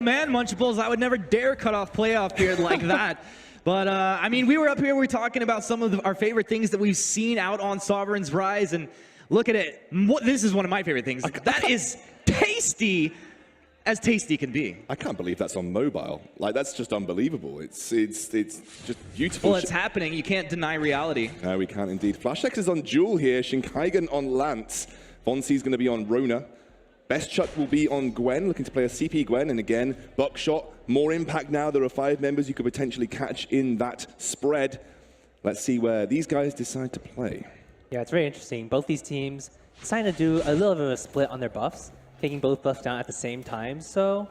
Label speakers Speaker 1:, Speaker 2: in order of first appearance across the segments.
Speaker 1: Man, Munchables, I would never dare cut off playoff period like that. But, I mean, we were up here, we were talking about some of our favorite things that we've seen out on Sovereign's Rise, and look at it. This is one of my favorite things. That is tasty as tasty can be.
Speaker 2: I can't believe that's on mobile. Like, that's just unbelievable. It's just beautiful.
Speaker 1: Well, it's happening. You can't deny reality.
Speaker 2: No, we can't indeed. FlashX is on Jewel here. Shinkaigen on Lance. Vonsi's going to be on Rona. Best Chuck will be on Gwen, looking to play a CP Gwen, and again, Buckshot, more impact now. There are 5 members you could potentially catch in that spread. Let's see where these guys decide to play.
Speaker 3: Yeah, it's very interesting. Both these teams decided to do a little bit of a split on their buffs, taking both buffs down at the same time, so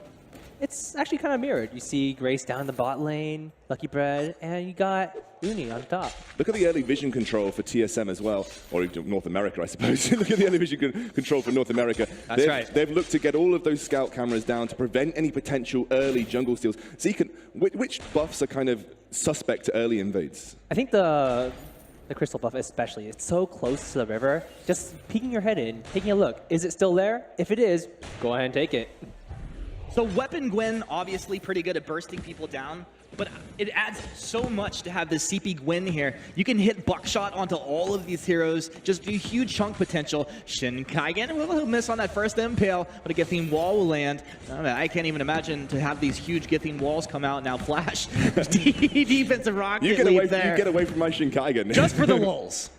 Speaker 3: it's actually kind of mirrored. You see Grace down the bot lane, Lucky Bread, and you got Uni on top.
Speaker 2: Look at the early vision control for TSM as well, or North America, I suppose. Look at the early vision control for North America.
Speaker 1: That's right.
Speaker 2: They've looked to get all of those scout cameras down to prevent any potential early jungle steals. Zekan, which buffs are kind of suspect to early invades?
Speaker 3: I think the crystal buff especially, it's so close to the river. Just peeking your head in, taking a look. Is it still there? If it is, go ahead and take it.
Speaker 1: So Weapon Gwen, obviously pretty good at bursting people down, but it adds so much to have this CP Gwen here. You can hit Buckshot onto all of these heroes, just do huge chunk potential. Shinkaigen will miss on that first impale, but a Githing wall will land. I can't even imagine to have these huge Githing walls come out now. Flash, defensive rocket lead there.
Speaker 2: You get away from my Shinkaigen.
Speaker 1: Just for the lulz.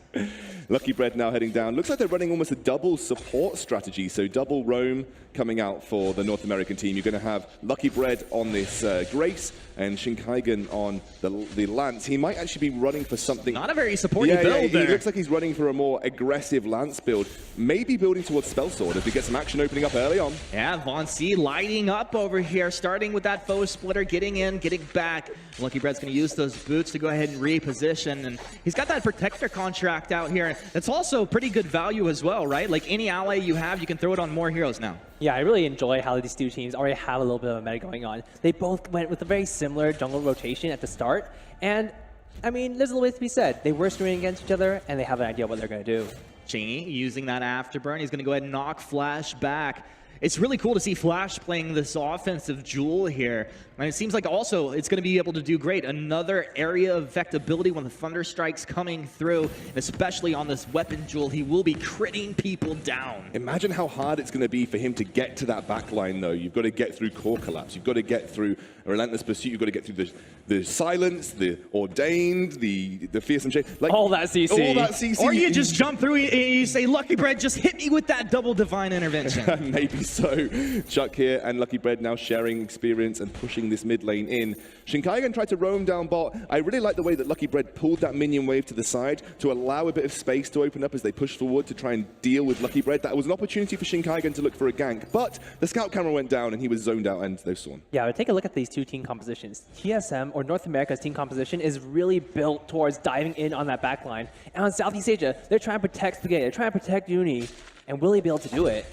Speaker 2: Lucky Bread now heading down. Looks like they're running almost a double support strategy, so double roam coming out for the North American team. You're going to have Lucky Bread on this Grace and Shinkaigen on the Lance. He might actually be running for something.
Speaker 1: Not a very supportive build there.
Speaker 2: He looks like he's running for a more aggressive Lance build. Maybe building towards Spell Sword as we get some action opening up early on.
Speaker 1: Yeah, Vonsi lighting up over here, starting with that foe splitter, getting in, getting back. Lucky Bread's going to use those boots to go ahead and reposition, and he's got that protector contract out here. That's also pretty good value as well, right? Like any ally you have, you can throw it on more heroes now.
Speaker 3: Yeah, I really enjoy how these two teams already have a little bit of a meta going on. They both went with a very similar jungle rotation at the start, and I mean, there's a little bit to be said. They were screening against each other, and they have an idea what they're going to do.
Speaker 1: Chingy using that afterburn. He's going to go ahead and knock Flash back. It's really cool to see Flash playing this offensive Jewel here. And it seems like also it's going to be able to do great. Another area of effectability when the Thunder Strike's coming through, and especially on this weapon Jewel, he will be critting people down.
Speaker 2: Imagine how hard it's going to be for him to get to that backline, though. You've got to get through Core Collapse. You've got to get through a Relentless Pursuit. You've got to get through the Silence, the Ordained, the Fearsome Shade. Like,
Speaker 3: all that CC.
Speaker 2: All that CC.
Speaker 1: Or you just jump through and you say, Lucky Bread, just hit me with that double Divine Intervention.
Speaker 2: Maybe so. Chuck here and Lucky Bread now sharing experience and pushing this mid lane in. Shinkaigen tried to roam down bot. I really like the way that Lucky Bread pulled that minion wave to the side to allow a bit of space to open up as they push forward to try and deal with Lucky Bread. That was an opportunity for Shinkaigen to look for a gank, but the scout camera went down and he was zoned out and they saw.
Speaker 3: Yeah, but take a look at these two team compositions. TSM, or North America's team composition, is really built towards diving in on that backline. And on Southeast Asia, they're trying to protect Spaghetti, they're trying to protect Uni, and will he be able to do it?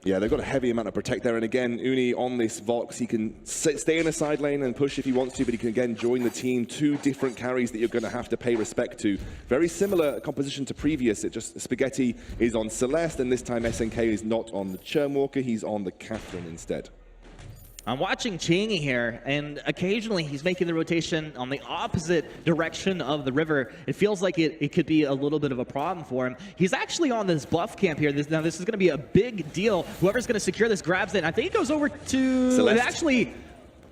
Speaker 2: Yeah, they've got a heavy amount of protect there, and again, Uni on this Vox, he can stay in a side lane and push if he wants to, but he can again join the team. 2 different carries that you're going to have to pay respect to. Very similar composition to previous, it just Spaghetti is on Celeste, and this time SNK is not on the Churnwalker, he's on the Catherine instead.
Speaker 1: I'm watching Chingy here, and occasionally he's making the rotation on the opposite direction of the river. It feels like it could be a little bit of a problem for him. He's actually on this buff camp here. Now this is going to be a big deal. Whoever's going to secure this grabs it. I think it goes over to...
Speaker 2: Celeste.
Speaker 1: Actually,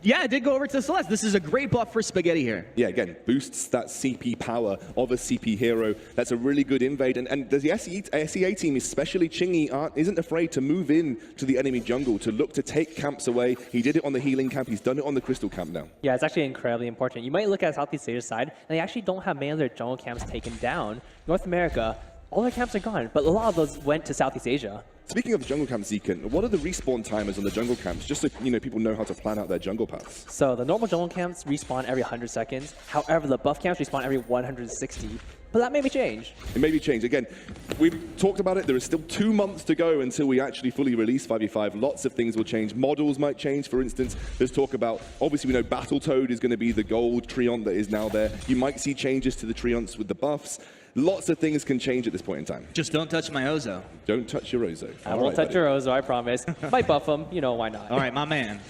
Speaker 1: yeah, it did go over to Celeste. This is a great buff for Spaghetti here.
Speaker 2: Yeah, again, boosts that CP power of a CP hero. That's a really good invade. And the SEA team, especially Chingy, isn't afraid to move in to the enemy jungle, to look to take camps away. He did it on the healing camp. He's done it on the crystal camp now.
Speaker 3: Yeah, it's actually incredibly important. You might look at Southeast Asia's side, and they actually don't have many of their jungle camps taken down. North America, all their camps are gone, but a lot of those went to Southeast Asia.
Speaker 2: Speaking of the jungle camps, Zekan, what are the respawn timers on the jungle camps, just so people know how to plan out their jungle paths?
Speaker 3: So the normal jungle camps respawn every 100 seconds. However, the buff camps respawn every 160. But that may be changed. It
Speaker 2: may be changed. Again, we've talked about it. There is still 2 months to go until we actually fully release 5v5. Lots of things will change. Models might change. For instance, there's talk about, obviously we know Battletoad is going to be the gold Treant that is now there. You might see changes to the Treants with the buffs. Lots of things can change at this point in time.
Speaker 1: Just don't touch my Ozo.
Speaker 2: Don't touch your Ozo.
Speaker 3: I won't touch your Ozo, I promise. Might buff him, you know, why not?
Speaker 1: All right, my man.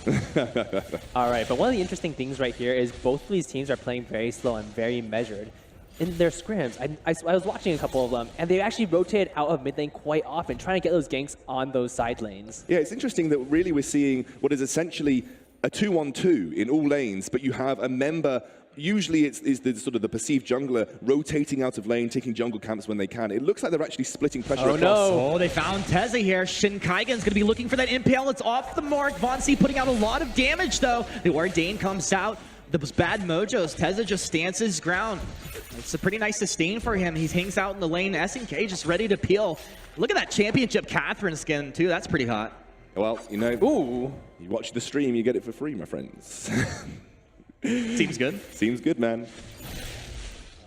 Speaker 3: All right, but one of the interesting things right here is both of these teams are playing very slow and very measured. In their scrims, I was watching a couple of them, and they actually rotated out of mid lane quite often, trying to get those ganks on those side lanes.
Speaker 2: Yeah, it's interesting that really we're seeing what is essentially a 2-on-2 in all lanes, but you have a member. Usually it's the sort of the perceived jungler rotating out of lane, taking jungle camps when they can. It looks like they're actually splitting pressure across.
Speaker 1: Oh, they found Teza here. Shinkaigen's going to be looking for that impale. It's off the mark. Vainglory putting out a lot of damage, though. The Ordain comes out. Those bad mojos. Teza just stands his ground. It's a pretty nice sustain for him. He hangs out in the lane. SNK just ready to peel. Look at that championship Catherine skin, too. That's pretty hot.
Speaker 2: Well, you know,
Speaker 3: Ooh.
Speaker 2: You watch the stream, you get it for free, my friends.
Speaker 1: Seems good.
Speaker 2: Seems good, man.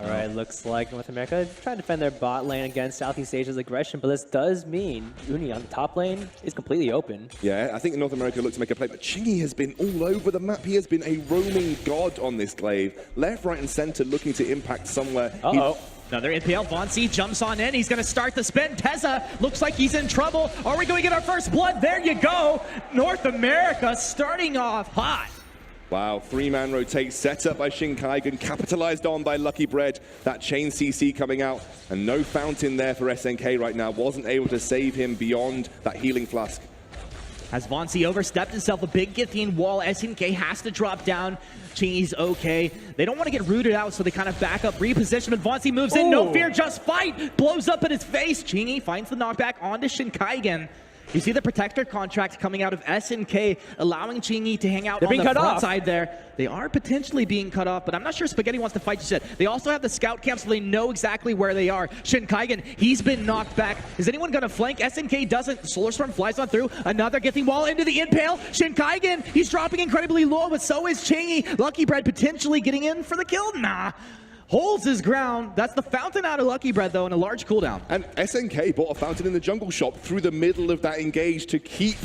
Speaker 3: All right, looks like North America trying to defend their bot lane against Southeast Asia's aggression, but this does mean Uni on the top lane is completely open.
Speaker 2: Yeah, I think North America looks to make a play, but Chingy has been all over the map. He has been a roaming god on this glaive. Left, right, and center looking to impact somewhere.
Speaker 3: Uh-oh.
Speaker 1: Another impale. Vainglory jumps on in. He's going to start the spin. Teza looks like he's in trouble. Are we going to get our first blood? There you go. North America starting off hot.
Speaker 2: Wow, 3-man rotate set up by Shinkaigen, capitalized on by Lucky Bread. That chain CC coming out, and no fountain there for SNK right now. Wasn't able to save him beyond that healing flask.
Speaker 1: As Vainglory overstepped himself, a big Githian wall. SNK has to drop down. Chingy's okay. They don't want to get rooted out, so they kind of back up, reposition, but Vainglory moves in. No fear, just fight. Blows up in his face. Chingy finds the knockback onto Shinkaigen. You see the protector contract coming out of SNK, allowing Chingy to hang out on the front side there. They are potentially being cut off, but I'm not sure Spaghetti wants to fight just yet. They also have the scout camp, so they know exactly where they are. Shinkaigen, he's been knocked back. Is anyone going to flank? SNK doesn't. Solar Storm flies on through. Another Githian wall into the impale. Shinkaigen, he's dropping incredibly low, but so is Chingy. Lucky Bread potentially getting in for the kill. Nah. Holds his ground. That's the fountain out of Lucky Bread, though, and a large cooldown.
Speaker 2: And SNK bought a fountain in the jungle shop through the middle of that engage to keep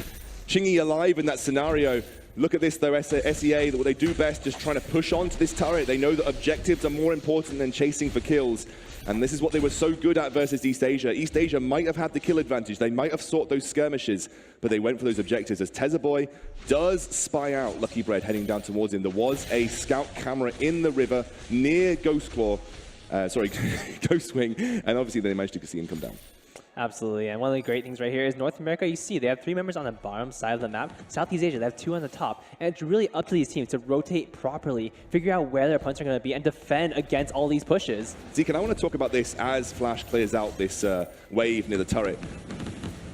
Speaker 2: Chingy alive in that scenario. Look at this, though, SEA, what they do best, just trying to push onto this turret. They know that objectives are more important than chasing for kills. And this is what they were so good at versus East Asia. East Asia might have had the kill advantage. They might have sought those skirmishes, but they went for those objectives. As Tezzaboy does spy out Lucky Bread heading down towards him. There was a scout camera in the river near Ghostwing, and obviously they managed to see him come down.
Speaker 3: Absolutely, and one of the great things right here is North America, you see, they have 3 members on the bottom side of the map. Southeast Asia, they have 2 on the top. And it's really up to these teams to rotate properly, figure out where their opponents are going to be, and defend against all these pushes.
Speaker 2: Zeke, and I want to talk about this as Flash clears out this wave near the turret.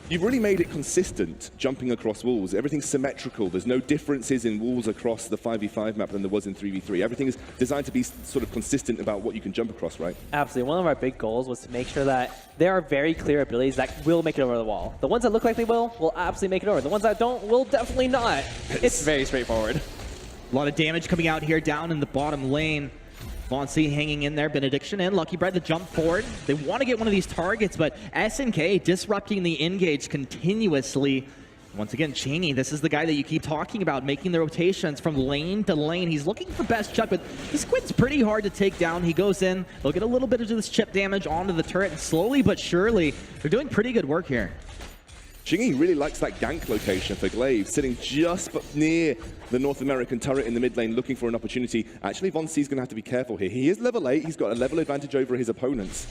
Speaker 2: You've really made it consistent, jumping across walls. Everything's symmetrical. There's no differences in walls across the 5v5 map than there was in 3v3. Everything is designed to be sort of consistent about what you can jump across, right?
Speaker 3: Absolutely. One of our big goals was to make sure that there are very clear abilities that will make it over the wall. The ones that look like they will absolutely make it over. The ones that don't will definitely not. It's very straightforward.
Speaker 1: A lot of damage coming out here down in the bottom lane. Vainglory hanging in there, Benediction and Lucky Bread to jump forward. They want to get one of these targets, but SNK disrupting the engage continuously. Once again, Chingy, this is the guy that you keep talking about, making the rotations from lane to lane. He's looking for best chuck, but this Squid's pretty hard to take down. He goes in, they'll get a little bit of this chip damage onto the turret, and slowly but surely, they're doing pretty good work here.
Speaker 2: Chingy really likes that gank location for Glaive, sitting just near the North American turret in the mid lane, looking for an opportunity. Actually, Vainglory's going to have to be careful here. He is level 8. He's got a level advantage over his opponents.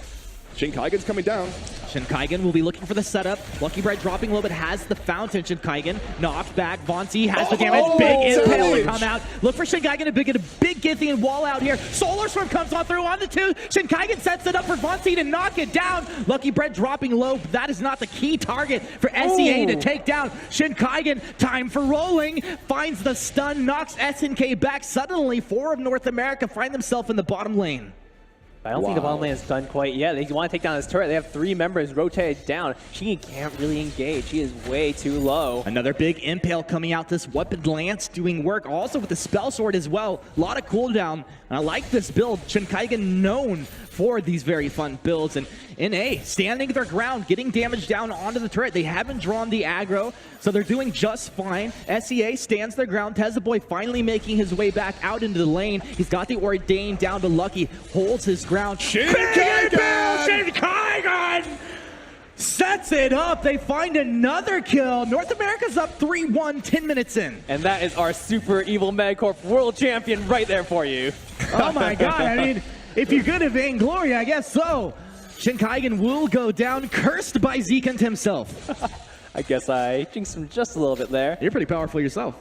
Speaker 2: Shinkaigen's coming down.
Speaker 1: Shinkaigen will be looking for the setup. Lucky Bread dropping low, but has the fountain. Shinkaigen knocked back. Vainglory has the damage. Big impale to come out. Look for Shinkaigen to get a big Githian wall out here. Solar Storm comes on through on the 2. Shinkaigen sets it up for Vainglory to knock it down. Lucky Bread dropping low. That is not the key target for SEA to take down. Shinkaigen, time for rolling. Finds the stun, knocks SNK back. Suddenly, 4 of North America find themselves in the bottom lane.
Speaker 3: I don't think the bottom lane is done quite yet. They want to take down this turret. They have 3 members rotated down. She can't really engage. She is way too low.
Speaker 1: Another big impale coming out. This weapon lance doing work. Also with the spell sword as well. A lot of cooldown. And I like this build. Shinkaigen known for these very fun builds. And NA standing their ground, getting damage down onto the turret. They haven't drawn the aggro, so they're doing just fine. SEA stands their ground. Tezzaboy finally making his way back out into the lane. He's got the Ordain down to Lucky. Holds his ground. ground.
Speaker 2: Shinkai-gun!
Speaker 1: Shinkai-gun sets it up. They find another kill. North America's up 3-1, 10 minutes in.
Speaker 3: And that is our Super Evil Megcorp World Champion right there for you.
Speaker 1: Oh my god, I mean, if you're good at Vainglory, I guess so. Shinkai-gun will go down, cursed by Zekant himself.
Speaker 3: I guess I jinxed him just a little bit there.
Speaker 1: You're pretty powerful yourself.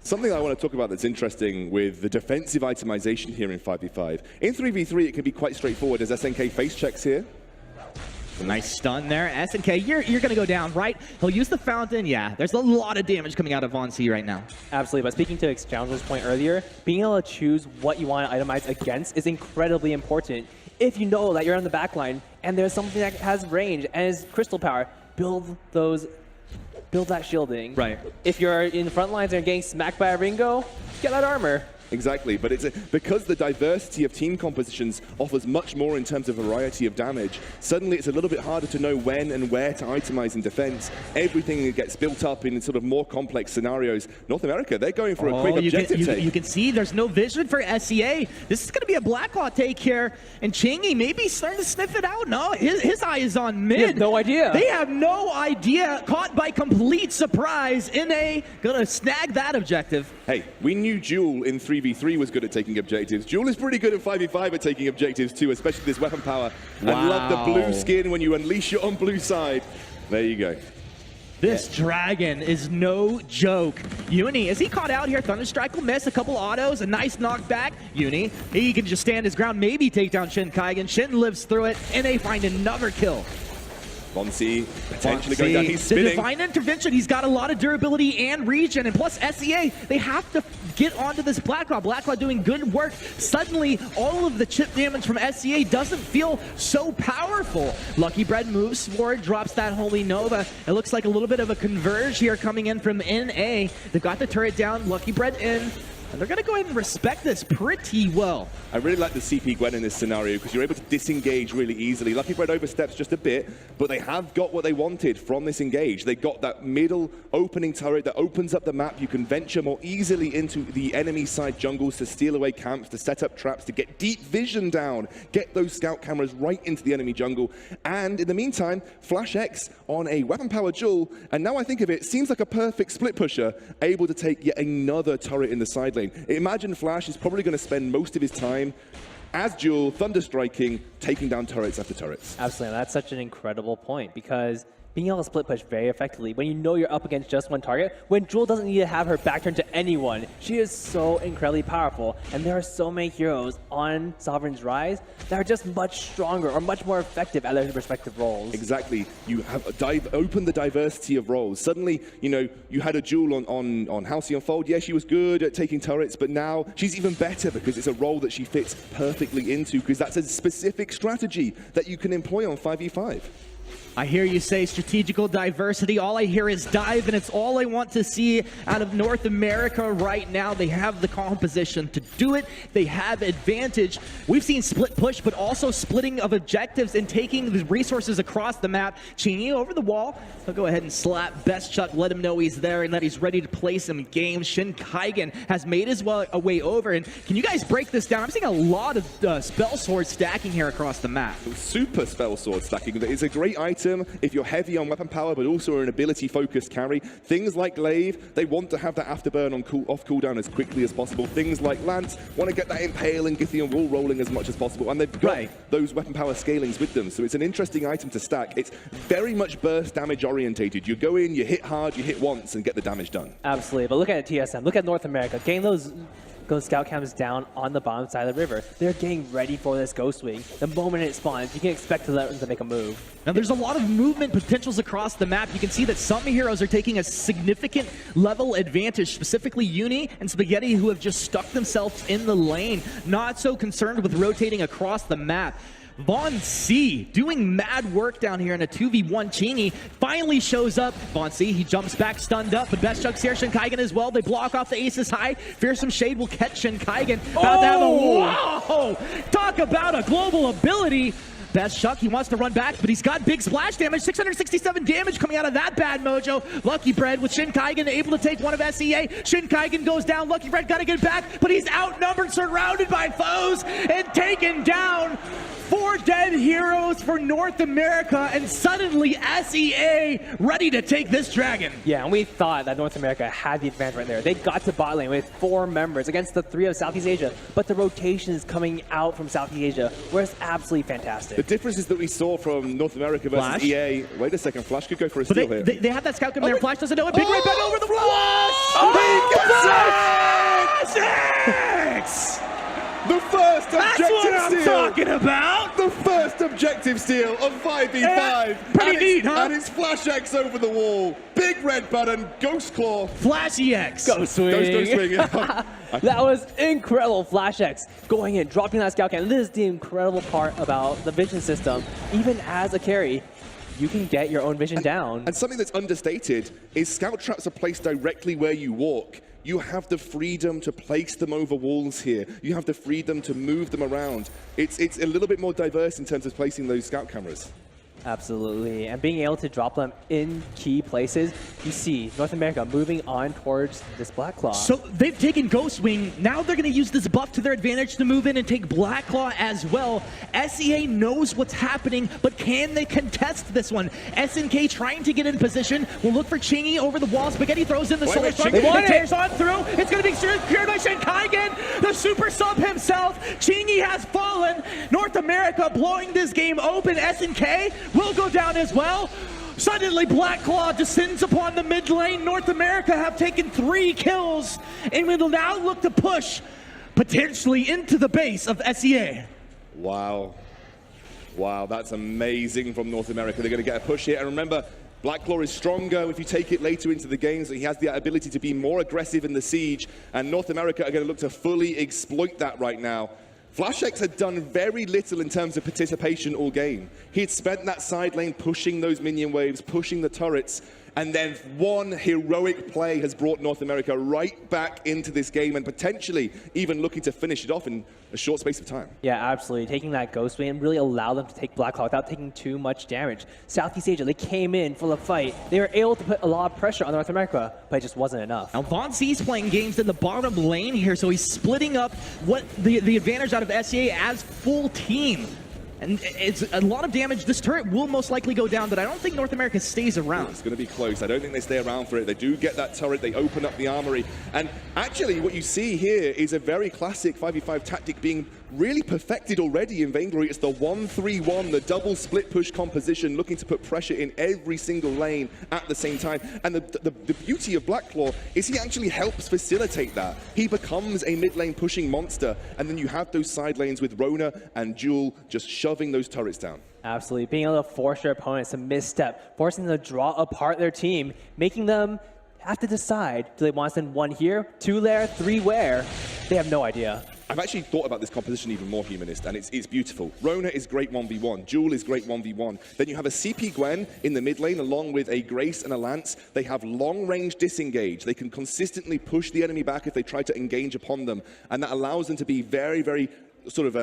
Speaker 2: Something I want to talk about that's interesting with the defensive itemization here in 5v5. In 3v3, it can be quite straightforward as SNK face checks here.
Speaker 1: Nice stun there. SNK, you're going to go down, right? He'll use the fountain. Yeah, there's a lot of damage coming out of Von C right now.
Speaker 3: Absolutely, but speaking to Excounsel's point earlier, being able to choose what you want to itemize against is incredibly important. If you know that you're on the back line and there's something that has range and is crystal power, build that shielding.
Speaker 1: Right.
Speaker 3: If you're in the front lines and you're getting smacked by a Ringo, get that armor.
Speaker 2: Exactly, but because the diversity of team compositions offers much more in terms of variety of damage, suddenly it's a little bit harder to know when and where to itemize in defense. Everything gets built up in sort of more complex scenarios. North America, they're going for a quick objective take.
Speaker 1: You can see there's no vision for SEA. This is going to be a Blacklaw take here, and Chingy maybe starting to sniff it out. No, his eye is on mid.
Speaker 3: He has no idea.
Speaker 1: They have no idea. Caught by complete surprise. NA gonna snag that objective.
Speaker 2: Hey, we knew Jewel in 3v3 was good at taking objectives. Jewel is pretty good at 5v5 at taking objectives too, especially this weapon power.
Speaker 1: Wow.
Speaker 2: I love the blue skin when you unleash your own blue side. There you go.
Speaker 1: This dragon is no joke. Uni, is he caught out here? Thunderstrike will miss a couple autos, a nice knockback. Uni, he can just stand his ground, maybe take down Shinkai-gun. Shin lives through it, and they find another kill.
Speaker 2: Von C potentially going down. He's spinning.
Speaker 1: The Divine Intervention, he's got a lot of durability and regen, and plus SEA, they have to get onto this Blacklaw. Blacklaw doing good work. Suddenly, all of the chip damage from SEA doesn't feel so powerful. Lucky Bread moves forward, drops that Holy Nova. It looks like a little bit of a converge here coming in from NA. They've got the turret down, Lucky Bread in. And they're going to go ahead and respect this pretty well.
Speaker 2: I really like the CP Gwen in this scenario because you're able to disengage really easily. Lucky Bread oversteps just a bit, but they have got what they wanted from this engage. They got that middle opening turret that opens up the map. You can venture more easily into the enemy side jungles to steal away camps, to set up traps, to get deep vision down, get those scout cameras right into the enemy jungle. And in the meantime, Flash X on a weapon power Jewel, and now I think of it, seems like a perfect split pusher, able to take yet another turret in the side lane. Imagine Flash is probably going to spend most of his time as Jewel, thunderstriking, taking down turrets after turrets.
Speaker 3: Absolutely, that's such an incredible point because being able to split push very effectively when you know you're up against just one target, when Jewel doesn't need to have her back turn to anyone, she is so incredibly powerful. And there are so many heroes on Sovereign's Rise that are just much stronger or much more effective at their respective roles.
Speaker 2: Exactly. You have opened the diversity of roles. Suddenly, you know, you had a Jewel on Halcyon Fold. Yeah, she was good at taking turrets, but now she's even better because it's a role that she fits perfectly into because that's a specific strategy that you can employ on 5v5.
Speaker 1: I hear you say strategical diversity. All I hear is dive, and it's all I want to see out of North America right now. They have the composition to do it. They have advantage. We've seen split push, but also splitting of objectives and taking the resources across the map. Cheney over the wall. He'll go ahead and slap Best Chuck, let him know he's there and that he's ready to play some games. Shinkai-gun has made his way over. And can you guys break this down? I'm seeing a lot of spell sword stacking here across the map.
Speaker 2: Super spell sword stacking. It's a great item if you're heavy on weapon power, but also an ability-focused carry. Things like Glaive, they want to have that afterburn on off cooldown as quickly as possible. Things like Lance want to get that Impale and Githyan wall rolling as much as possible, and they've got those weapon power scalings with them, so it's an interesting item to stack. It's very much burst damage orientated. You go in, you hit hard, you hit once, and get the damage done.
Speaker 3: Absolutely, but look at TSM, look at North America, getting those scout cams down on the bottom side of the river. They're getting ready for this Ghost Wing. The moment it spawns, you can expect to let them to make a move.
Speaker 1: Now there's a lot of movement potentials across the map. You can see that some heroes are taking a significant level advantage, specifically Uni and Spaghetti, who have just stuck themselves in the lane, not so concerned with rotating across the map. Von C doing mad work down here in a 2v1. Cheney finally shows up. Von C, he jumps back, stunned up, but Best Chuck's here. Shinkai-gun as well. They block off the Aces High. Fearsome Shade will catch Shinkai-gun. About to have a whoa! Talk about a global ability. Best Chuck, he wants to run back, but he's got big splash damage. 667 damage coming out of that bad mojo. Lucky Bread with Shinkai-gun able to take one of SEA. Shinkai-gun goes down. Lucky Bread got to get back, but he's outnumbered, surrounded by foes, and taken down. 4 dead heroes for North America, and suddenly SEA ready to take this dragon.
Speaker 3: Yeah, and we thought that North America had the advantage right there. They got to bot lane with 4 members against the 3 of Southeast Asia, but the rotation is coming out from Southeast Asia, where it's absolutely fantastic.
Speaker 2: The differences that we saw from North America versus
Speaker 1: Flash?
Speaker 2: EA. Wait a second, Flash could go for a
Speaker 1: But
Speaker 2: steal here.
Speaker 1: they have that scout come there. Flash doesn't know it. Big red button over the wall.
Speaker 2: Six! The first
Speaker 1: That's
Speaker 2: objective
Speaker 1: what I'm
Speaker 2: steal!
Speaker 1: talking about.
Speaker 2: The first objective steal of 5v5.
Speaker 1: Pretty
Speaker 2: and
Speaker 1: neat, huh?
Speaker 2: And it's Flash X over the wall. Big red button, Ghost Claw.
Speaker 1: Flashy X.
Speaker 3: Go swing.
Speaker 2: Go swing.
Speaker 3: That was incredible. Flash X going in, dropping that scout cannon. This is the incredible part about the vision system. Even as a carry, you can get your own vision down.
Speaker 2: And something that's understated is scout traps are placed directly where you walk. You have the freedom to place them over walls here. You have the freedom to move them around. It's a little bit more diverse in terms of placing those scout cameras.
Speaker 3: Absolutely, and being able to drop them in key places. You see North America moving on towards this Black Claw.
Speaker 1: So they've taken Ghost Wing. Now they're going to use this buff to their advantage to move in and take Black Claw as well. SEA knows what's happening, but can they contest this one? SNK trying to get in position. Will look for Chingy over the wall. Spaghetti throws in the Solar Strike.
Speaker 3: They want it.
Speaker 1: Tears on through. It's going to be secured by Shinkaigen, the super sub himself. Chingy has fallen. North America blowing this game open. SNK will go down as well. Suddenly, Black Claw descends upon the mid lane. North America have taken 3 kills and will now look to push potentially into the base of SEA.
Speaker 2: Wow. Wow, that's amazing from North America. They're going to get a push here. And remember, Black Claw is stronger if you take it later into the game, so he has the ability to be more aggressive in the siege. And North America are going to look to fully exploit that right now. Flash X had done very little in terms of participation all game. He had spent that side lane pushing those minion waves, pushing the turrets, and then one heroic play has brought North America right back into this game and potentially even looking to finish it off in a short space of time.
Speaker 3: Yeah, absolutely. Taking that Ghost Wing really allowed them to take Black Claw without taking too much damage. Southeast Asia, they came in full of fight. They were able to put a lot of pressure on North America, but it just wasn't enough.
Speaker 1: Now Von C's playing games in the bottom lane here, so he's splitting up what the advantage out of SEA as full team. And it's a lot of damage. This turret will most likely go down, but I don't think North America stays around.
Speaker 2: It's going to be close. I don't think they stay around for it. They do get that turret. They open up the armory. And actually, what you see here is a very classic 5v5 tactic being really perfected already in Vainglory. It's the 1-3-1, the double split push composition, looking to put pressure in every single lane at the same time. And the beauty of Black Claw is he actually helps facilitate that. He becomes a mid lane pushing monster, and then you have those side lanes with Rona and Jewel just shoving those turrets down.
Speaker 3: Absolutely. Being able to force your opponents to misstep, forcing them to draw apart their team, making them have to decide, do they want to send 1 here, 2 there, 3 where? They have no idea.
Speaker 2: I've actually thought about this composition even more, Humanist, and it's beautiful. Rona is great 1v1. Jewel is great 1v1. Then you have a CP Gwen in the mid lane along with a Grace and a Lance. They have long-range disengage. They can consistently push the enemy back if they try to engage upon them, and that allows them to be very, very sort of,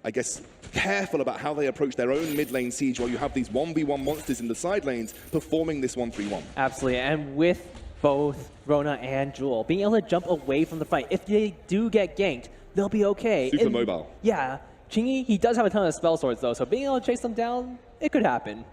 Speaker 2: I guess, careful about how they approach their own mid lane siege while you have these 1v1 monsters in the side lanes performing this 1-3-1.
Speaker 3: Absolutely, and with both Rona and Jewel being able to jump away from the fight, if they do get ganked, they'll be okay.
Speaker 2: Super mobile.
Speaker 3: Yeah, Chingy, he does have a ton of spell swords though, so being able to chase them down, it could happen.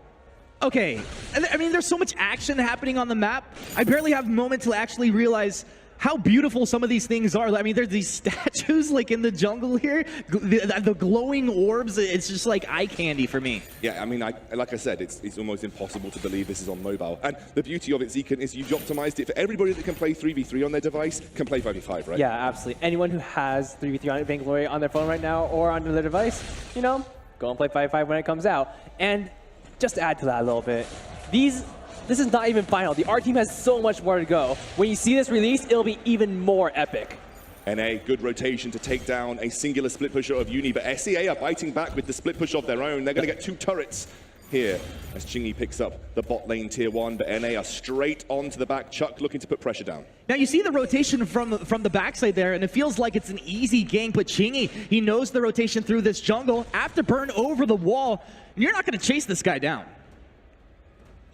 Speaker 1: Okay, I mean, there's so much action happening on the map. I barely have a moment to actually realize how beautiful some of these things are. I mean, there's these statues like in the jungle here, the glowing orbs. It's just like eye candy for me.
Speaker 2: Yeah, I mean, like I said, it's almost impossible to believe this is on mobile. And the beauty of it, Zekan, is you've optimized it for everybody that can play 3v3 on their device, can play 5v5, right?
Speaker 3: Yeah, absolutely. Anyone who has 3v3 on Vainglory on their phone right now or on their device, you know, go and play 5v5 when it comes out. And just to add to that a little bit, this is not even final. The art team has so much more to go. When you see this release, it'll be even more epic.
Speaker 2: NA, good rotation to take down a singular split pusher of Uni, but SEA are biting back with the split push of their own. They're going to get 2 turrets here as Chingy picks up the bot lane tier 1, but NA are straight onto the back. Chuck looking to put pressure down.
Speaker 1: Now you see the rotation from the backside there, and it feels like it's an easy gank, but Chingy, he knows the rotation through this jungle. After burn over the wall, you're not going to chase this guy down.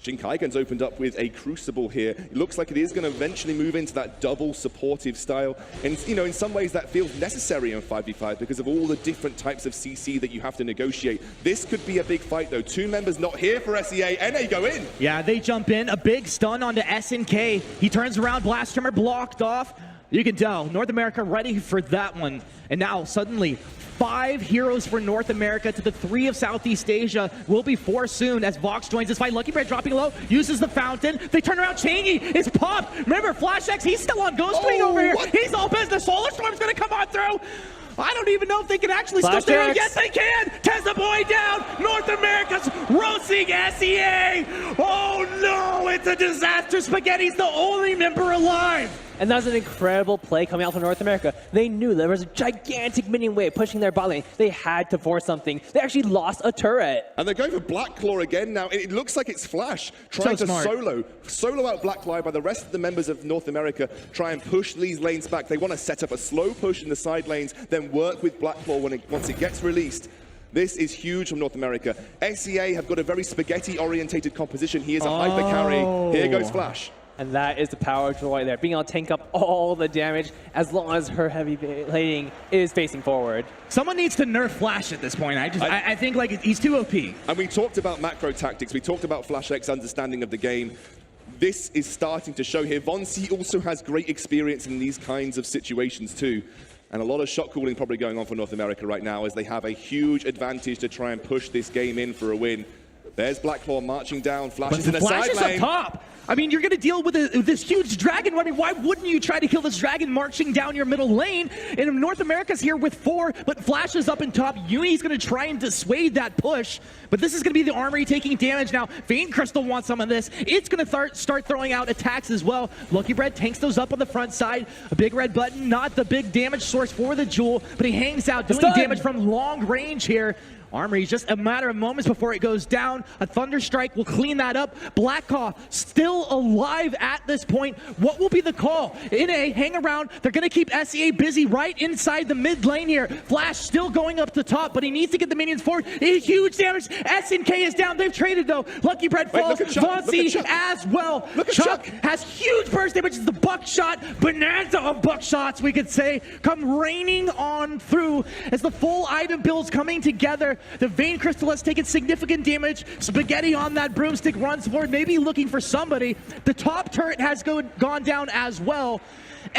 Speaker 2: Shinkaigen's opened up with a Crucible here. It looks like it is going to eventually move into that double supportive style. And, you know, in some ways that feels necessary in 5v5 because of all the different types of CC that you have to negotiate. This could be a big fight, though. 2 members not here for SEA. NA go in.
Speaker 1: Yeah, they jump in. A big stun onto SNK. He turns around. Blast Tremor blocked off. You can tell North America ready for that one. And now suddenly 5 heroes for North America to the 3 of Southeast Asia. Will be 4 soon as Vox joins this fight. Lucky Bread dropping low, uses the fountain. They turn around, Changy is popped. Remember, Flash X, he's still on Ghost Wing over here.
Speaker 2: What?
Speaker 1: He's all business. Solar Storm's gonna come on through. I don't even know if they can actually
Speaker 3: Flash
Speaker 1: still stay.
Speaker 3: X.
Speaker 1: Yes, they can. Teza Boy down. North America's roasting SEA. Oh no, it's a disaster. Spaghetti's the only member alive.
Speaker 3: And that was an incredible play coming out from North America. They knew there was a gigantic minion wave pushing their bot lane. They had to force something. They actually lost a turret.
Speaker 2: And they're going for Black Claw again now. It looks like it's Flash trying to solo out Black Claw by the rest of the members of North America, try and push these lanes back. They want to set up a slow push in the side lanes, then work with Black Claw once it gets released. This is huge from North America. SEA have got a very spaghetti-orientated composition. He is a hyper carry. Here goes Flash.
Speaker 3: And that is the power of Joy there, being able to tank up all the damage as long as her heavy plating is facing forward.
Speaker 1: Someone needs to nerf Flash at this point. I think like he's too OP.
Speaker 2: And we talked about macro tactics. We talked about Flash X's understanding of the game. This is starting to show here. Vonsi also has great experience in these kinds of situations too. And a lot of shot calling probably going on for North America right now as they have a huge advantage to try and push this game in for a win. There's Black Claw marching down. Flash is in the side lane.
Speaker 1: Flash is up top. I mean, you're going to deal with this huge dragon running. Why wouldn't you try to kill this dragon marching down your middle lane? And North America's here with 4, but Flash is up in top. Uni's going to try and dissuade that push, but this is going to be the Armory taking damage now. Vayne Crystal wants some of this. It's going to start throwing out attacks as well. Lucky Bread tanks those up on the front side. A big red button, not the big damage source for the Jewel, but he hangs out, doing damage from long range here. Armory, just a matter of moments before it goes down. A Thunder Strike will clean that up. Blackcaw still alive at this point. What will be the call? NA, hang around. They're going to keep SEA busy right inside the mid lane here. Flash still going up the top, but he needs to get the minions forward. Huge damage. SNK is down. They've traded, though. Lucky Bread falls. Vonsi as well. Chuck has huge burst damage. It's the buckshot bonanza of buckshots, we could say, come raining on through as the full item builds coming together. The Vayne Crystal has taken significant damage. Spaghetti on that broomstick runs forward, maybe looking for somebody. The top turret has gone down as well.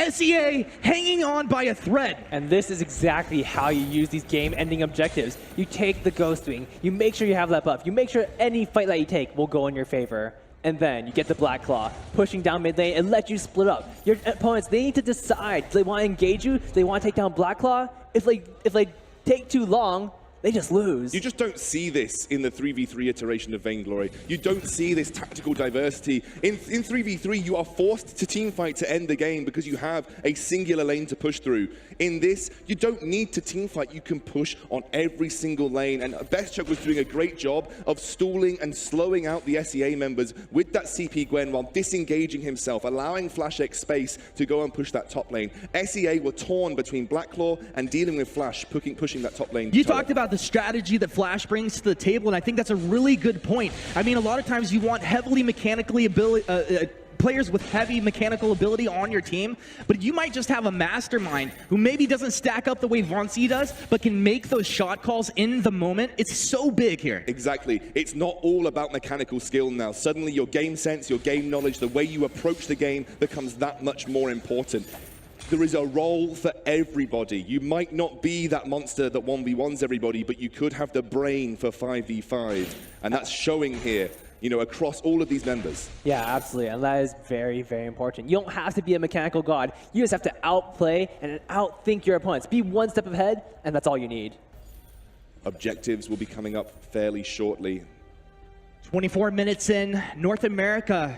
Speaker 1: SEA hanging on by a thread.
Speaker 3: And this is exactly how you use these game-ending objectives. You take the Ghost Wing, you make sure you have that buff, you make sure any fight that you take will go in your favor. And then you get the Black Claw pushing down mid lane and let you split up. Your opponents, they need to decide. Do they want to engage you? Do they want to take down Black Claw? If they take too long, they just lose.
Speaker 2: You just don't see this in the 3v3 iteration of Vainglory. You don't see this tactical diversity. In 3v3, you are forced to teamfight to end the game because you have a singular lane to push through. In this, you don't need to teamfight. You can push on every single lane. And Bestchuck was doing a great job of stalling and slowing out the SEA members with that CP Gwen while disengaging himself, allowing Flash X space to go and push that top lane. SEA were torn between Black Claw and dealing with Flash, pushing that top lane.
Speaker 1: You talked about the strategy that Flash brings to the table, and I think that's a really good point. I mean, a lot of times you want heavily mechanically players with heavy mechanical ability on your team, but you might just have a mastermind who maybe doesn't stack up the way Vonsi does, but can make those shot calls in the moment. It's so big here.
Speaker 2: Exactly. It's not all about mechanical skill now. Suddenly your game sense, your game knowledge, the way you approach the game becomes that much more important. There is a role for everybody. You might not be that monster that 1v1s everybody, but you could have the brain for 5v5. And that's showing here, you know, across all of these members.
Speaker 3: Yeah, absolutely. And that is very, very important. You don't have to be a mechanical god. You just have to outplay and outthink your opponents. Be one step ahead, and that's all you need.
Speaker 2: Objectives will be coming up fairly shortly.
Speaker 1: 24 minutes in, North America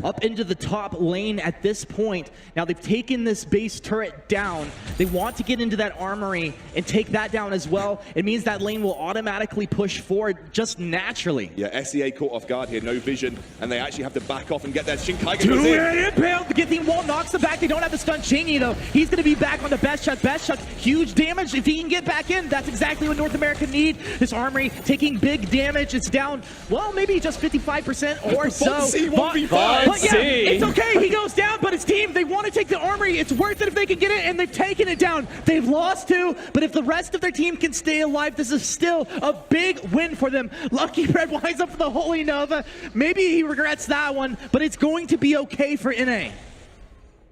Speaker 1: up into the top lane at this point. Now they've taken this base turret down. They want to get into that armory and take that down as well. It means that lane will automatically push forward just naturally.
Speaker 2: Yeah, SEA caught off guard here, no vision, and they actually have to back off and get their Shinkaigen goes in.
Speaker 1: Impale, the Githing Wall knocks them back. They don't have the stun Cheney though. He's going to be back on the Best Chuck. Best Chuck, huge damage. If he can get back in, that's exactly what North America need. This armory taking big damage. It's down, well, maybe just 55% or so. But yeah, it's okay. He goes down, but his team, they want to take the armory. It's worth it if they can get it, and they've taken it down. They've lost two, but if the rest of their team can stay alive, this is still a big win for them. Lucky Red winds up for the Holy Nova. Maybe he regrets that one, but it's going to be okay for NA.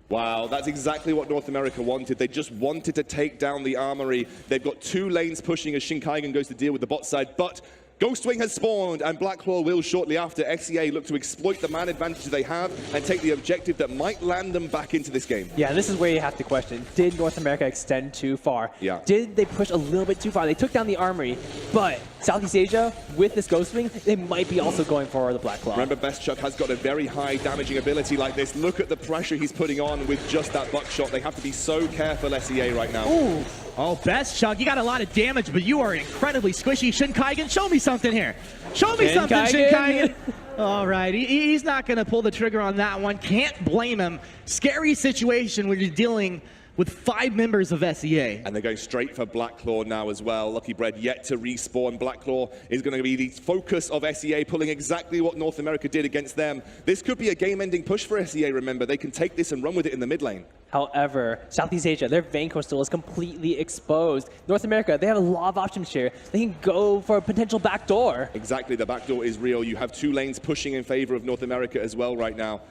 Speaker 2: Wow, that's exactly what North America wanted. They just wanted to take down the armory. They've got 2 lanes pushing as Shinkaigen goes to deal with the bot side, but Ghostwing has spawned, and Blacklaw will shortly after. SEA look to exploit the man advantage they have and take the objective that might land them back into this game.
Speaker 3: Yeah, this is where you have to question, did North America extend too far?
Speaker 2: Yeah.
Speaker 3: Did they push a little bit too far? They took down the armory, but Southeast Asia, with this Ghostwing, they might be also going for the Blacklaw.
Speaker 2: Remember, Best Chuck has got a very high damaging ability like this. Look at the pressure he's putting on with just that buckshot. They have to be so careful, SEA, right now.
Speaker 1: Ooh. Oh, Best Chuck, you got a lot of damage, but you are incredibly squishy. Shinkaigen, show me something here. Show me something, Shinkaigen. All right, he's not going to pull the trigger on that one. Can't blame him. Scary situation when you're dealing with 5 members of SEA.
Speaker 2: And they're going straight for Blacklaw now as well. Lucky Bread yet to respawn. Blacklaw is going to be the focus of SEA, pulling exactly what North America did against them. This could be a game-ending push for SEA, remember. They can take this and run with it in the mid lane.
Speaker 3: However, Southeast Asia, their Vayne Crystal is completely exposed. North America, they have a lot of options here. They can go for a potential backdoor.
Speaker 2: Exactly, the backdoor is real. You have 2 lanes pushing in favor of North America as well right now.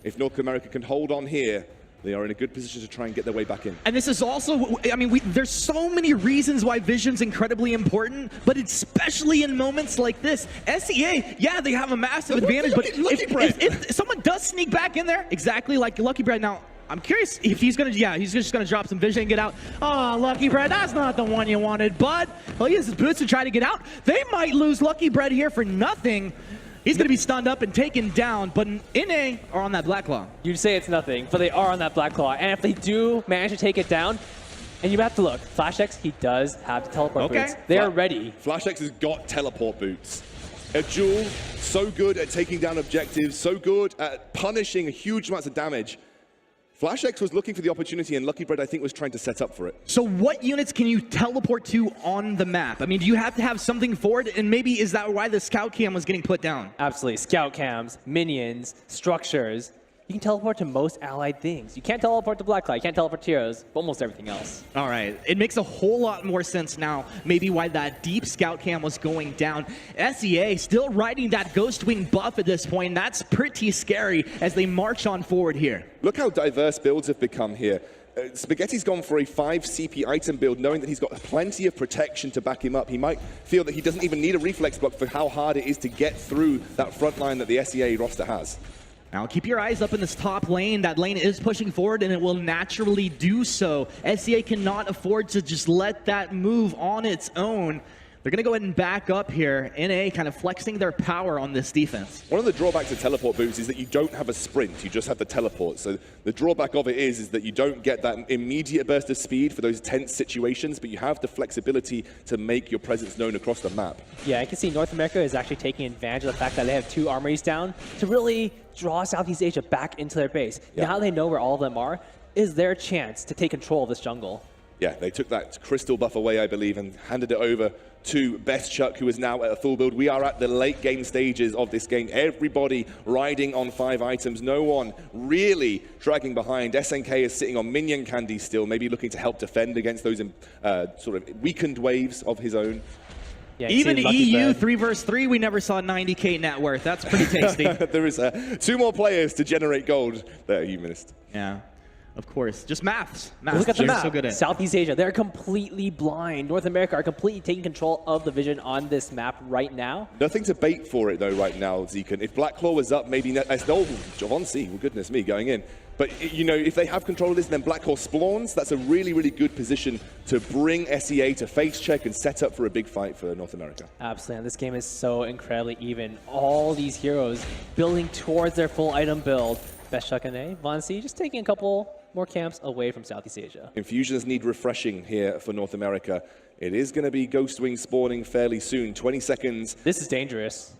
Speaker 2: If North America can hold on here, they are in a good position to try and get their way back in.
Speaker 1: And this is also, I mean, there's so many reasons why Vision's incredibly important, but especially in moments like this. SEA, yeah, they have a massive advantage, but if someone does sneak back in there, exactly like Lucky Bread, now, I'm curious if he's gonna, yeah, he's just gonna drop some vision and get out. Oh, Lucky Bread, that's not the one you wanted, bud. Well, he has his boots to try to get out. They might lose Lucky Bread here for nothing. He's going to be stunned up and taken down, but NA are on that Blacklaw.
Speaker 3: You'd say it's nothing, but they are on that Blacklaw. And if they do manage to take it down, and you have to look, Flash X, he does have the teleport boots. They are ready.
Speaker 2: Flash X has got teleport boots. A Jewel, so good at taking down objectives, so good at punishing huge amounts of damage. Flash X was looking for the opportunity, and Lucky Bread, I think, was trying to set up for it.
Speaker 1: So what units can you teleport to on the map? I mean, do you have to have something for it? And maybe is that why the scout cam was getting put down?
Speaker 3: Absolutely. Scout cams, minions, structures. You can teleport to most allied things. You can't teleport to Blacklight, you can't teleport to heroes, but almost everything else.
Speaker 1: All right. It makes a whole lot more sense now, maybe why that deep scout cam was going down. SEA still riding that Ghostwing buff at this point. That's pretty scary as they march on forward here.
Speaker 2: Look how diverse builds have become here. Spaghetti's gone for a 5 CP item build, knowing that he's got plenty of protection to back him up. He might feel that he doesn't even need a reflex block for how hard it is to get through that front line that the SEA roster has.
Speaker 1: Now keep your eyes up in this top lane. That lane is pushing forward and it will naturally do so. SEA cannot afford to just let that move on its own. They're going to go ahead and back up here. NA kind of flexing their power on this defense.
Speaker 2: One of the drawbacks of teleport boots is that you don't have a sprint, you just have the teleport. So the drawback of it is that you don't get that immediate burst of speed for those tense situations, but you have the flexibility to make your presence known across the map.
Speaker 3: Yeah, I can see North America is actually taking advantage of the fact that they have 2 armories down to really draw Southeast Asia back into their base. Yeah. Now they know where all of them are, is their chance to take control of this jungle.
Speaker 2: Yeah, they took that crystal buff away, I believe, and handed it over to Best Chuck, who is now at a full build. We are at the late game stages of this game. Everybody riding on 5 items. No one really dragging behind. SNK is sitting on minion candy still, maybe looking to help defend against those sort of weakened waves of his own.
Speaker 1: Yeah, even EU 3 vs 3, we never saw 90k net worth. That's pretty tasty.
Speaker 2: There is 2 more players to generate gold there, you missed.
Speaker 1: Yeah. Of course, just maths.
Speaker 3: Look at the map.
Speaker 1: So good at.
Speaker 3: Southeast Asia, they're completely blind. North America are completely taking control of the vision on this map right now.
Speaker 2: Nothing to bait for it though right now, Zekan. If Blacklaw was up, maybe oh, Javon C, well, goodness me, going in. But, you know, if they have control of this, then Black Claw spawns. That's a really, really good position to bring SEA to face check and set up for a big fight for North America.
Speaker 3: Absolutely. And this game is so incredibly even. All these heroes building towards their full item build. Best Chuck and A, Von C just taking a couple more camps away from Southeast Asia.
Speaker 2: Infusions need refreshing here for North America. It is going to be Ghostwing spawning fairly soon. 20 seconds.
Speaker 3: This is dangerous.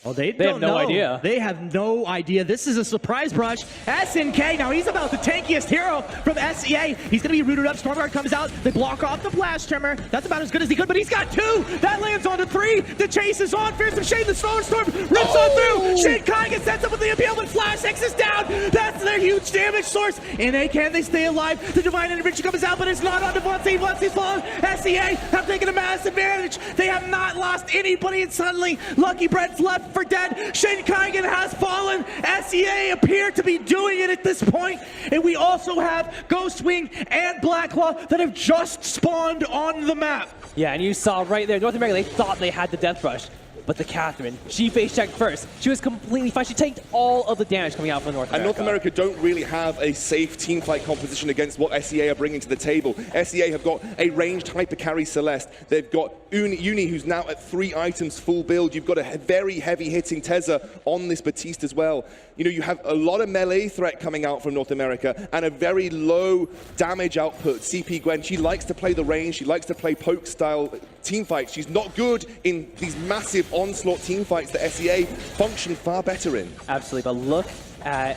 Speaker 1: Well, they
Speaker 3: have no idea.
Speaker 1: They have no idea. This is a surprise brush. SNK, now he's about the tankiest hero from SEA. He's going to be rooted up. Stormguard comes out. They block off the Flash Trimmer. That's about as good as he could, but he's got 2. That lands onto 3. The chase is on. Fearsome Shade, the Storm rips on through. Shade Kaigen sets up with the appeal, but Flash X is down. That's their huge damage source. NA, can they stay alive? The Divine Intervention comes out, but it's not on Devontae. Devontae's fallen. SEA have taken a massive advantage. They have not lost anybody, and suddenly Lucky Brett's left for dead. Shin Kaigen has fallen. SEA appear to be doing it at this point. And we also have Ghostwing and Blacklaw that have just spawned on the map.
Speaker 3: Yeah, and you saw right there, North America, they thought they had the Death Rush. But the Catherine, she face checked first. She was completely fine. She tanked all of the damage coming out from North America.
Speaker 2: And North America don't really have a safe team fight composition against what SEA are bringing to the table. SEA have got a ranged hyper carry Celeste. They've got Uni, who's now at 3 items full build. You've got a very heavy hitting Tezza on this Batiste as well. You know, you have a lot of melee threat coming out from North America and a very low damage output. CP Gwen, she likes to play the range. She likes to play poke style team fights. She's not good in these massive onslaught team fights that SEA function far better in.
Speaker 3: Absolutely, but look at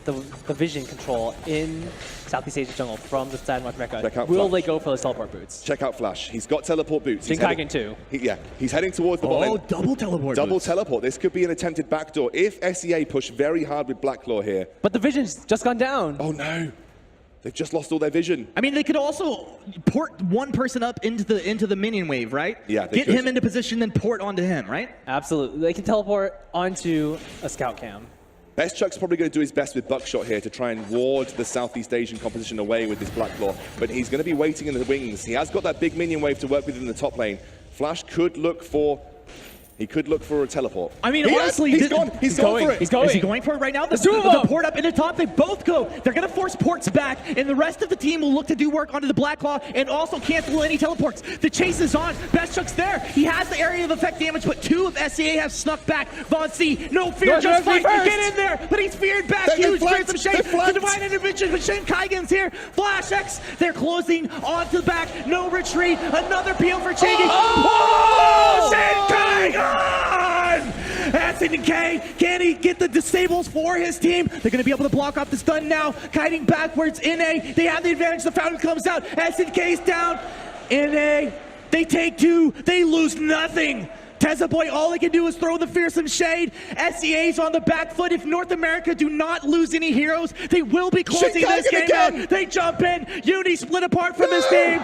Speaker 3: the vision control in Southeast Asia jungle from the side of North America. Will they go for those teleport boots?
Speaker 2: Check out Flash. He's got teleport boots.
Speaker 3: Shin Kaigen too.
Speaker 2: He's heading towards the bot lane.
Speaker 1: Double teleport.
Speaker 2: Double teleport. This could be an attempted backdoor if SEA push very hard with Blacklaw here.
Speaker 3: But the vision's just gone down.
Speaker 2: Oh no. They've just lost all their vision.
Speaker 1: I mean, they could also port one person up into the minion wave, right?
Speaker 2: Yeah,
Speaker 1: Get him into position, then port onto him, right?
Speaker 3: Absolutely. They can teleport onto a scout cam.
Speaker 2: Best Chuck's probably going to do his best with Buckshot here to try and ward the Southeast Asian composition away with this Blacklaw, but he's going to be waiting in the wings. He has got that big minion wave to work with in the top lane. Flash could look for... He could look for a teleport.
Speaker 1: I mean, honestly,
Speaker 2: he's going for it.
Speaker 3: He's going.
Speaker 1: Is he going for it right now? The port up in the top, they both go. They're going to force ports back, and the rest of the team will look to do work onto the Blacklaw and also cancel any teleports. The chase is on. Best Chuck's there. He has the area of effect damage, but 2 of SEA have snuck back. Von C, no fear, just fight. Get in there, but he's feared back. Huge Fearsome Shade. The Divine Intervention, but Shin Kaigen's here. Flash X, they're closing onto the back. No retreat. Another peel for Chingy. Oh! Shin Kaigen! SNK, can he get the disables for his team? They're going to be able to block off the stun now. Kiting backwards, NA, they have the advantage. The Fountain comes out. SNK's down. NA, they take 2. They lose nothing. Tezza Boy, all they can do is throw the Fearsome Shade. SEA's on the back foot. If North America do not lose any heroes, they will be closing this game out. They jump in. Uni split apart from this team.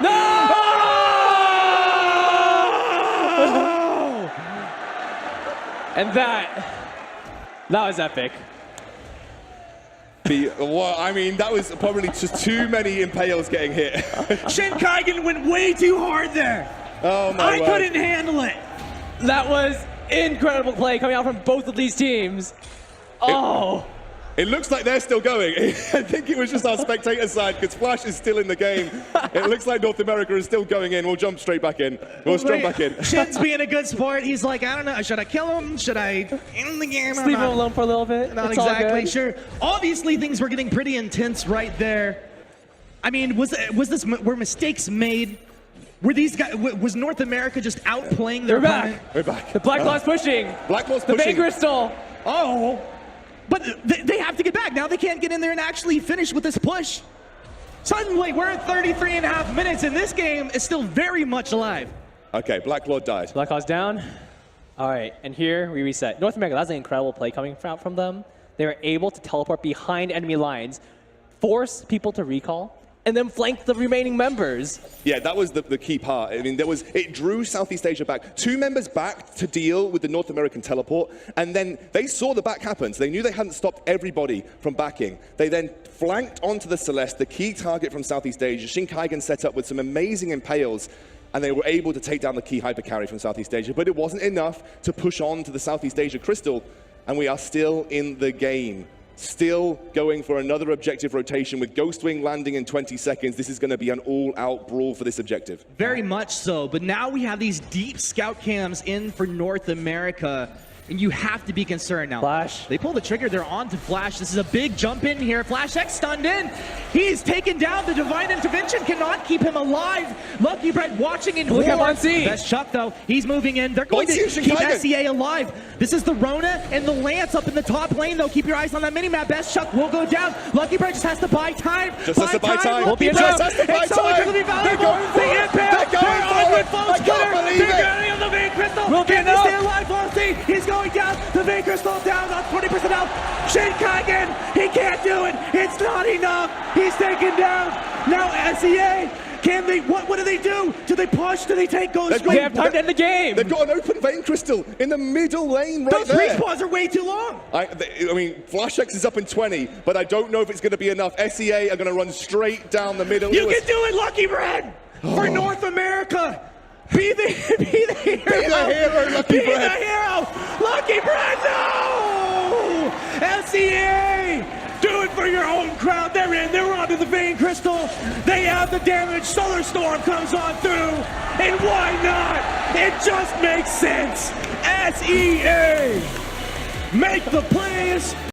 Speaker 3: And that was epic.
Speaker 2: I mean, that was probably just too many impales getting hit.
Speaker 1: Shin Kaigen went way too hard there.
Speaker 2: Oh my word.
Speaker 1: I couldn't handle it.
Speaker 3: That was incredible play coming out from both of these teams. Oh.
Speaker 2: It looks like they're still going. I think it was just our spectator side because Flash is still in the game. It looks like North America is still going in. We'll jump straight back in. We'll jump back in.
Speaker 1: Shin's being a good sport. He's like, I don't know. Should I kill him? Should I end the game?
Speaker 3: Leave him alone for a little bit.
Speaker 1: Not exactly sure. Obviously, things were getting pretty intense right there. I mean, were mistakes made? Were these guys? Was North America just outplaying their opponent?
Speaker 2: We're back.
Speaker 3: The Blacklaw's pushing.
Speaker 2: Blacklaw's
Speaker 3: pushing. The Bang Crystal.
Speaker 1: Oh. But they have to get back. Now they can't get in there and actually finish with this push. Suddenly, we're at 33.5 minutes, and this game is still very much alive.
Speaker 2: Okay, Blacklaw died.
Speaker 3: Blacklaw's down. All right, and here we reset. North America, that's an incredible play coming out from them. They were able to teleport behind enemy lines, force people to recall, and then flank the remaining members.
Speaker 2: Yeah, that was the key part. I mean, it drew Southeast Asia back. 2 members back to deal with the North American teleport, and then they saw the back happen, so they knew they hadn't stopped everybody from backing. They then flanked onto the Celeste, the key target from Southeast Asia. Shin Kaigen set up with some amazing impales, and they were able to take down the key hyper carry from Southeast Asia, but it wasn't enough to push on to the Southeast Asia Crystal, and we are still in the game. still going for another objective rotation with Ghostwing landing in 20 seconds. This is going to be an all-out brawl for this objective.
Speaker 1: Very much so, but now we have these deep scout cams in for North America, and you have to be concerned now.
Speaker 3: Flash.
Speaker 1: They pull the trigger, they're on to Flash. This is a big jump in here. Flash X stunned in. He's taken down. The Divine Intervention cannot keep him alive. Lucky Bread watching in
Speaker 3: Look at
Speaker 1: horror.
Speaker 3: Monsi.
Speaker 1: Best Chuck, though. He's moving in. They're going to
Speaker 2: Monsi,
Speaker 1: keep
Speaker 2: Chicago.
Speaker 1: SEA alive. This is the Rona and the Lance up in the top lane, though. Keep your eyes on that minimap. Best Chuck will go down. Lucky Bread just has to buy time.
Speaker 2: Just has to buy time.
Speaker 3: Won't be
Speaker 1: Lucky
Speaker 3: enough.
Speaker 1: Bread.
Speaker 2: Just has to buy
Speaker 1: It's so much
Speaker 2: time.
Speaker 1: gonna be
Speaker 2: They're
Speaker 1: valuable.
Speaker 2: going for
Speaker 1: The
Speaker 2: it.
Speaker 1: impact.
Speaker 2: They're going
Speaker 1: on
Speaker 2: for
Speaker 1: with
Speaker 2: it.
Speaker 1: Foes
Speaker 2: I can't
Speaker 1: Killer.
Speaker 2: believe
Speaker 1: They're
Speaker 2: it.
Speaker 1: getting on the Vein Crystal.
Speaker 3: Will be
Speaker 1: Can they
Speaker 3: enough.
Speaker 1: stay alive, Monsi? He's going down. The Vein Crystal down on 20% health. Shinkagen, he can't do it. It's not enough. He's taken down. Now SEA, can they, what do they do? Do they push? Do they take Ghost?
Speaker 3: We have time to end the game.
Speaker 2: They've got an open Vein Crystal in the middle lane right
Speaker 1: Those
Speaker 2: there.
Speaker 1: respawns are way too long.
Speaker 2: I mean, Flash X is up in 20, but I don't know if it's going to be enough. SEA are going to run straight down the middle.
Speaker 1: You can do it, Lucky Bread, for North America. Be the hero.
Speaker 2: Be the hero, Lucky
Speaker 1: Be
Speaker 2: Bread.
Speaker 1: the hero. Lucky Bread, no! SEA, do it for your home crowd. They're in. They're onto the Vein Crystal. They have the damage. Solar Storm comes on through. And why not? It just makes sense. SEA, make the plays.